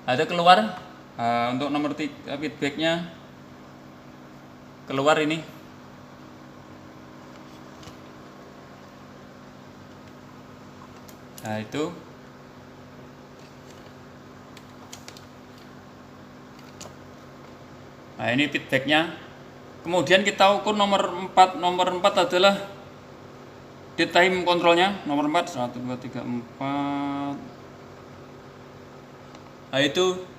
ada keluar. Untuk nomor 3 feedbacknya keluar ini. Nah itu. Nah ini feedbacknya. Kemudian kita ukur nomor 4. Nomor 4 adalah dead time kontrolnya. Nomor 4 1 2 3 4. Nah itu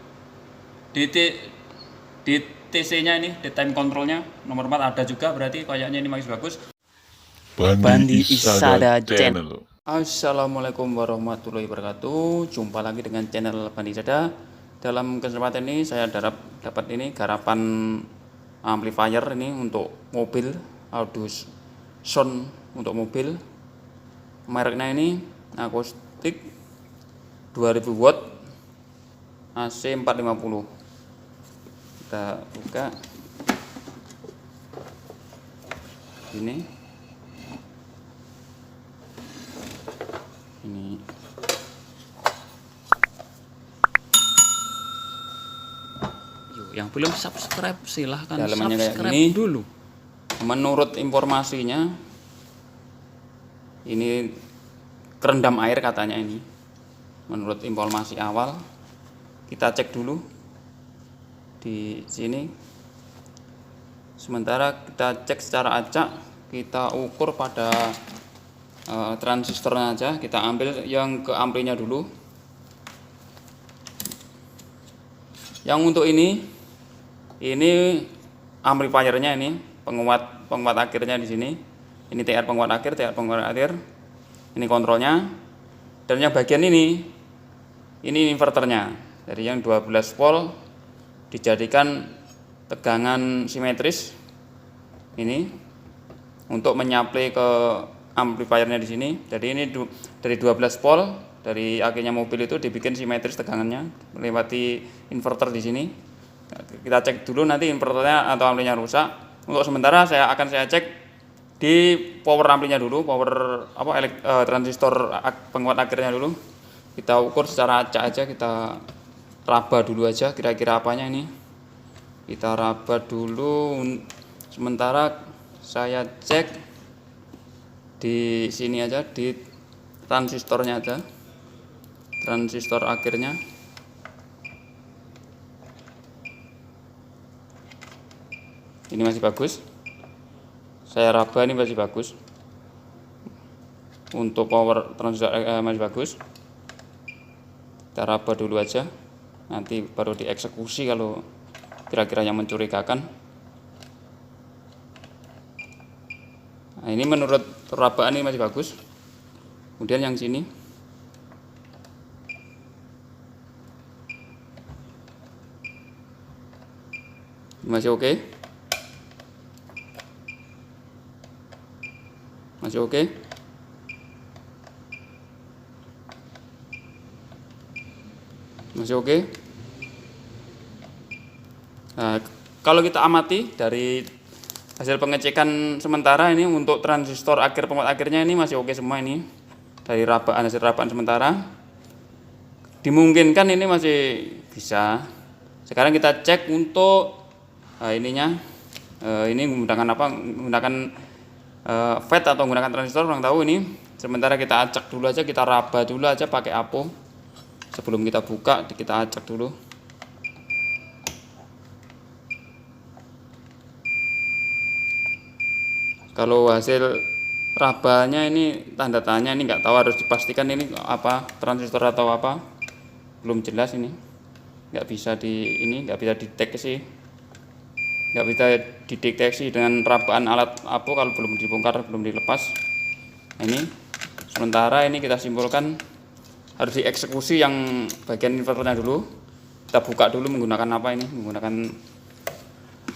DTC nya ini, dead time kontrolnya nomor 4 ada juga, berarti kayaknya ini masih bagus. Bandi Isada Channel. Assalamualaikum warahmatullahi wabarakatuh. Jumpa lagi dengan channel Bandi Isada. Dalam kesempatan ini saya dapat ini garapan amplifier ini untuk mobil, audio sound untuk mobil. Mereknya ini akustik 2000 watt AC 450. Kita buka ini. Yang belum subscribe silahkan subscribe kayak dulu. Menurut informasinya ini kerendam air katanya ini. Menurut informasi awal, kita cek dulu di sini. Sementara kita cek secara acak, kita ukur pada transistornya aja. Kita ambil yang ke amplinya dulu. Yang untuk ini amplifiernya, ini penguat akhirnya di sini. Ini TR penguat akhir. Ini kontrolnya. Dan yang bagian ini inverternya. Dari yang 12 volt dijadikan tegangan simetris ini untuk menyaplai ke amplifiernya di sini. Jadi ini dari 12 volt dari akhirnya mobil itu dibikin simetris tegangannya melewati inverter di sini. Kita cek dulu nanti inverternya atau amplinya rusak. Untuk sementara saya cek di power amplinya dulu, transistor penguat akhirnya dulu. Kita ukur secara acak aja, kita raba dulu aja kira-kira apanya ini. Kita raba dulu. Sementara saya cek di sini aja, di transistornya aja. Transistor akhirnya. Ini masih bagus. Saya raba ini masih bagus. Untuk power transistor masih bagus. Kita raba dulu aja. Nanti baru dieksekusi kalau kira-kira yang mencurigakan. Nah, ini menurut rabaan ini masih bagus. Kemudian yang sini. Masih oke. Masih oke. Masih oke. Nah, kalau kita amati dari hasil pengecekan sementara ini untuk transistor penguat akhirnya ini masih oke semua ini. Dari hasil rabaan sementara dimungkinkan ini masih bisa. Sekarang kita cek untuk ininya. Ini menggunakan apa? Menggunakan FET atau menggunakan transistor, kurang tahu ini. Sementara kita acak dulu aja, kita raba dulu aja pakai apo. Sebelum kita buka, kita acak dulu. Kalau hasil rabanya ini tanda tanya, ini nggak tahu, harus dipastikan ini apa, transistor atau apa. Belum jelas ini. Nggak bisa dideteksi. Nggak bisa dideteksi dengan rabaan alat apo kalau belum dibongkar, belum dilepas. Ini sementara ini kita simpulkan harus dieksekusi yang bagian inverternya dulu. Kita buka dulu menggunakan apa ini? Menggunakan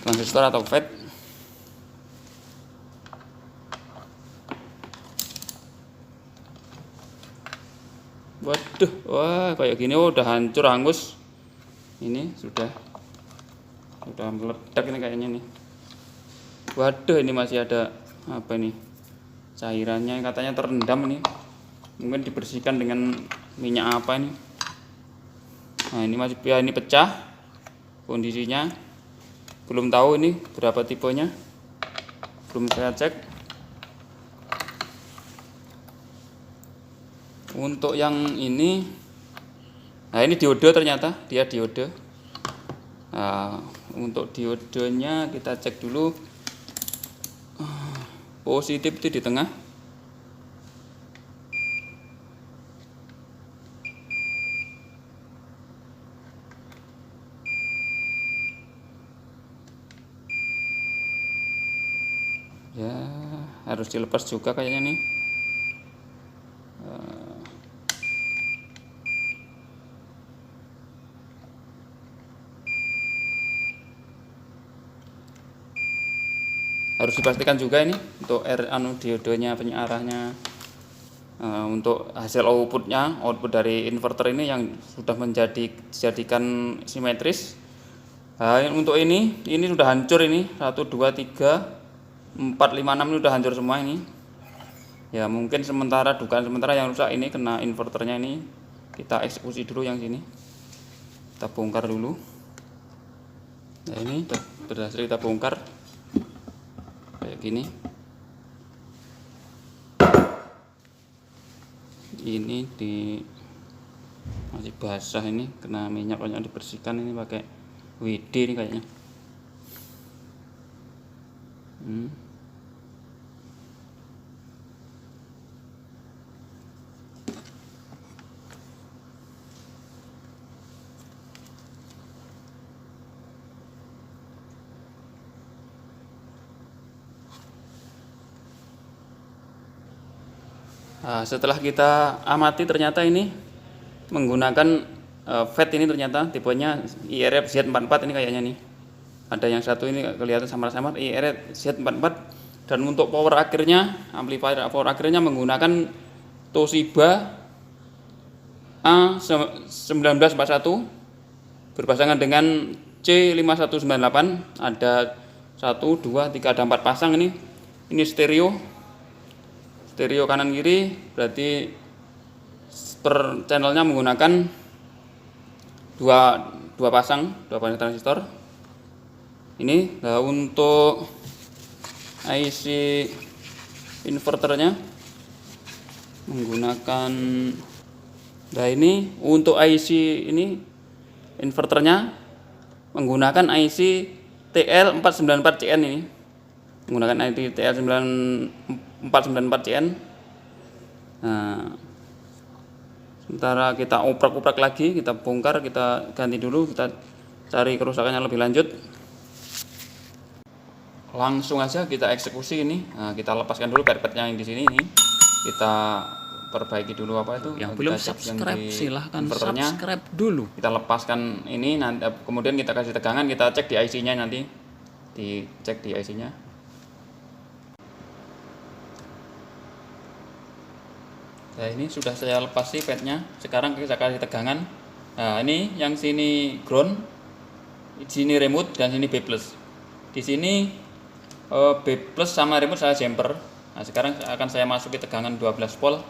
transistor atau FET. Waduh, wah kayak gini udah hancur hangus. Ini sudah meledak ini kayaknya nih. Waduh, ini masih ada apa ini? Cairannya katanya terendam ini. Mungkin dibersihkan dengan minyak apa ini. Nah ini masih ya, ini pecah kondisinya, belum tahu ini berapa tipenya, belum saya cek. Untuk yang ini, nah ini diode, ternyata dia diode. Nah, untuk diodenya kita cek dulu. Positif itu di tengah. Ya, harus dilepas juga kayaknya nih. Harus dipastikan juga ini untuk diodonya, penyiarahnya, untuk hasil output dari inverter ini yang sudah dijadikan simetris. Nah, untuk ini sudah hancur ini, 1 2 3 4 5 6 ini udah hancur semua ini. Ya mungkin dugaan sementara yang rusak ini kena inverternya ini. Kita eksekusi dulu yang sini, kita bongkar dulu. Nah ini berhasil kita bongkar kayak gini. Ini masih basah, ini kena minyak, banyak dibersihkan ini pakai WD ini kayaknya. Nah, setelah kita amati ternyata ini menggunakan FET, ini ternyata tipenya IRF Z44 ini kayaknya nih. Ada yang satu ini kelihatan samar-samar IRF Z44, dan untuk power akhirnya, amplifier power akhirnya menggunakan Toshiba A1941 berpasangan dengan C5198. Ada 1 2 3 ada 4 pasang ini. Ini stereo kanan kiri, berarti per channelnya menggunakan dua pasang transistor ini. Nah, untuk IC inverternya menggunakan, nah ini untuk IC ini inverternya menggunakan IC TL494CN ini, menggunakan IC TL494CN. Nah, sementara kita oprak-oprak lagi, kita bongkar, kita ganti dulu, kita cari kerusakannya lebih lanjut. Langsung aja kita eksekusi ini. Nah, kita lepaskan dulu perpetnya yang di sini ini. Kita perbaiki dulu apa itu. Yang belum subscribe silahkan subscribe dulu. Kita lepaskan ini, nanti kemudian kita kasih tegangan, kita cek di IC-nya, nanti dicek di IC-nya. Nah, ini sudah saya lepas sih petnya. Sekarang kita kasih tegangan. Nah, ini yang sini ground, di sini remote, dan sini B+. Di sini B+ sama remote saya jumper. Nah, sekarang akan saya masuki tegangan 12 volt.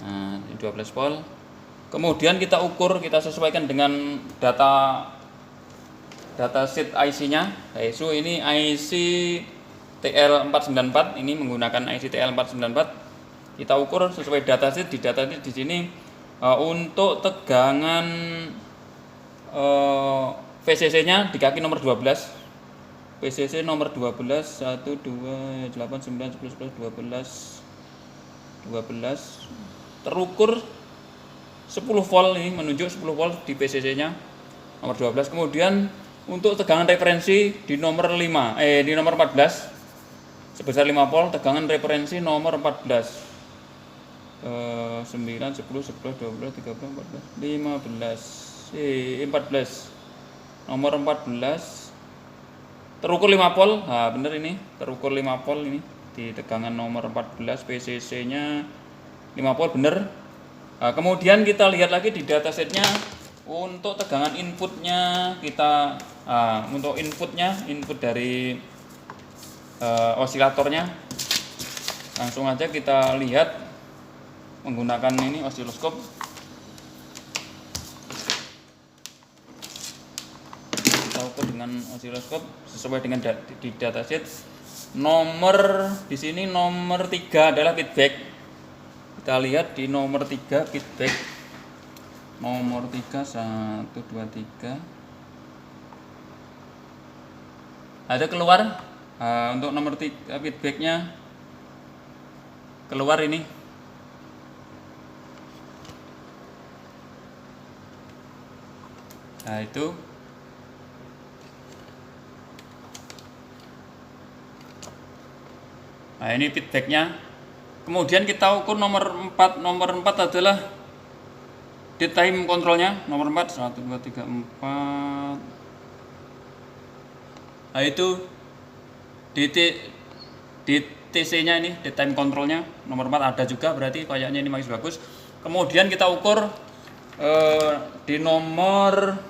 Nah, 12 volt. Kemudian kita ukur, kita sesuaikan dengan data sheet IC-nya. Yaitu ini IC TL494, ini menggunakan IC TL494. Kita ukur sesuai data sheet. Di data sheet di sini untuk tegangan VCC-nya di kaki nomor 12. VCC nomor 12 1 2 8 9 10 11 12 terukur 10 volt, ini menunjuk 10 volt di VCC-nya nomor 12. Kemudian untuk tegangan referensi di nomor 14 sebesar 5 volt, tegangan referensi nomor 14. 9, 10, 11, 12, 13, 14, 14 nomor 14 terukur 5 volt. Nah bener ini, terukur 5 volt ini di tegangan nomor 14, PCC nya 5 volt bener. Nah, kemudian kita lihat lagi di datasetnya untuk tegangan inputnya. Kita untuk input dari osilatornya, langsung aja kita lihat menggunakan ini osiloskop. dengan osiloskop sesuai dengan di datasheet. Nomor di sini nomor 3 adalah feedback. Kita lihat di nomor 3 feedback. Nomor 3 1 2 3. Ada keluar untuk nomor 3 feedbacknya keluar ini. Nah itu nah ini feedbacknya. Kemudian kita ukur nomor 4. Nomor 4 adalah dead time kontrolnya. Nomor 4 1 2 3 4. Nah itu DTC nya ini, dead time kontrolnya nomor 4 ada juga, berarti kayaknya ini masih bagus. Kemudian kita ukur di nomor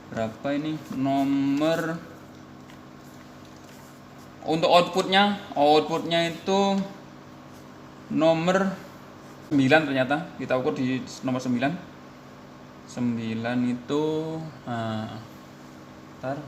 berapa ini, nomor untuk outputnya itu nomor 9 ternyata. Kita ukur di nomor 9 itu ntar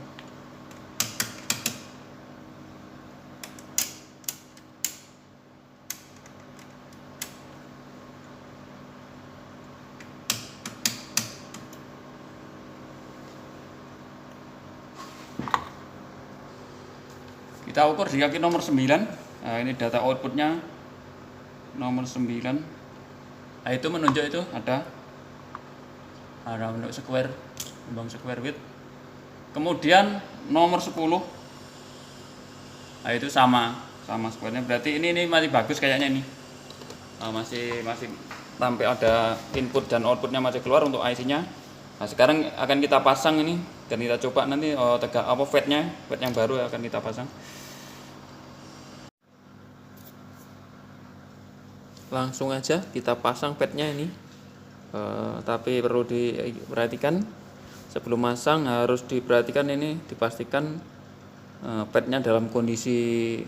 kita ukur di kaki nomor 9. Nah, ini data outputnya nomor 9. Nah, itu menunjuk itu ada bentuk square, lubang square width. Kemudian nomor 10. Nah, itu sama square-nya. Berarti ini masih bagus kayaknya ini. Masih sampai ada input dan outputnya masih keluar untuk IC-nya. Nah, sekarang akan kita pasang ini dan kita coba nanti FET yang baru akan kita pasang. Langsung aja kita pasang FET-nya ini. Tapi perlu diperhatikan sebelum masang, harus diperhatikan ini, dipastikan FET-nya dalam kondisi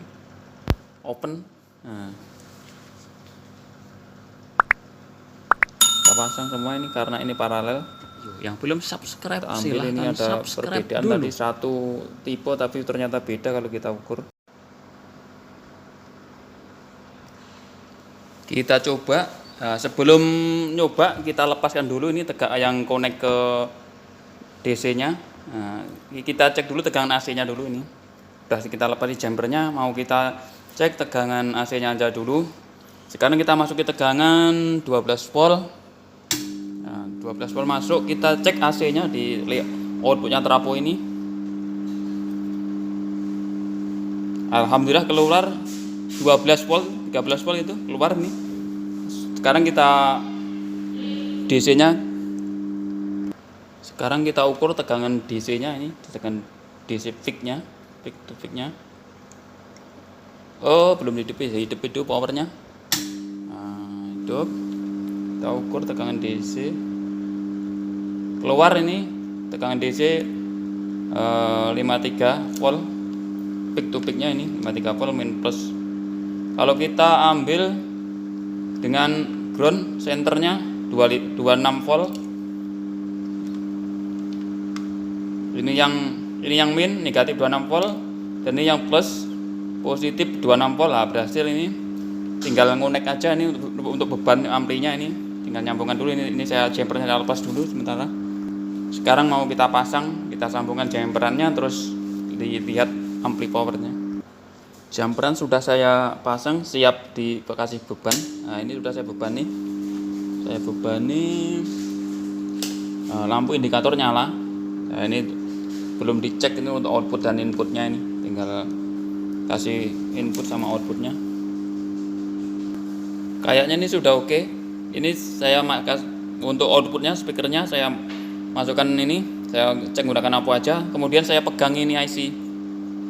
open. Nah, kita pasang semua ini karena ini paralel. Yang belum subscribe Ambil ini ada perbedaan dulu. Tadi satu tipe tapi ternyata beda kalau kita ukur. Kita coba. Nah, sebelum nyoba kita lepaskan dulu ini tegak yang connect ke DC-nya. Nah, kita cek dulu tegangan AC-nya dulu ini. Udah kita lepas di jumpernya, mau kita cek tegangan AC-nya aja dulu. Sekarang kita masuki tegangan 12 volt. Nah, 12 volt masuk, kita cek AC-nya di outputnya trafo ini. Alhamdulillah keluar 12 volt, 13 volt itu keluar nih. Sekarang kita DC-nya. Sekarang kita ukur tegangan DC-nya ini, tegangan DC peak-nya, peak to peak-nya. Oh, belum hidup itu powernya. Nah, hidup. Kita ukur tegangan DC. Keluar ini tegangan DC 53 volt. Peak to peak-nya ini 53 volt min plus. Kalau kita ambil dengan ground centernya 26 volt. Ini yang min negatif 26 volt dan ini yang plus positif 26 volt. Lah berhasil ini. Tinggal ngonek aja ini untuk beban amplinya ini. Tinggal nyambungkan dulu ini saya jumpernya saya lepas dulu sementara. Sekarang mau kita pasang, kita sambungkan jumperannya terus dilihat ampli powernya. Jumperan sudah saya pasang, siap dikasih beban. Nah, ini sudah saya bebani. Lampu indikator nyala. Nah, ini belum dicek ini untuk output dan inputnya ini. Tinggal kasih input sama outputnya. Kayaknya ini sudah oke. Ini saya untuk outputnya, speakernya saya masukkan ini. Saya cek menggunakan apa aja. Kemudian saya pegang ini IC.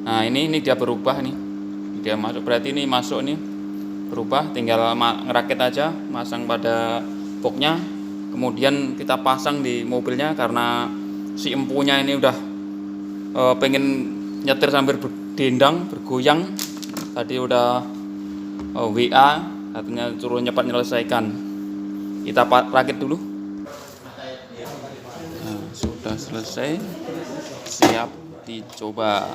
Nah, ini dia berubah nih. Dia masuk, berarti ini masuk nih berubah, tinggal ngerakit aja, masang pada boxnya, kemudian kita pasang di mobilnya karena si empunya ini udah pengen nyetir sambil berdendang, bergoyang. Tadi udah WA katanya suruh cepat menyelesaikan. Kita rakit dulu. Nah, sudah selesai, siap dicoba.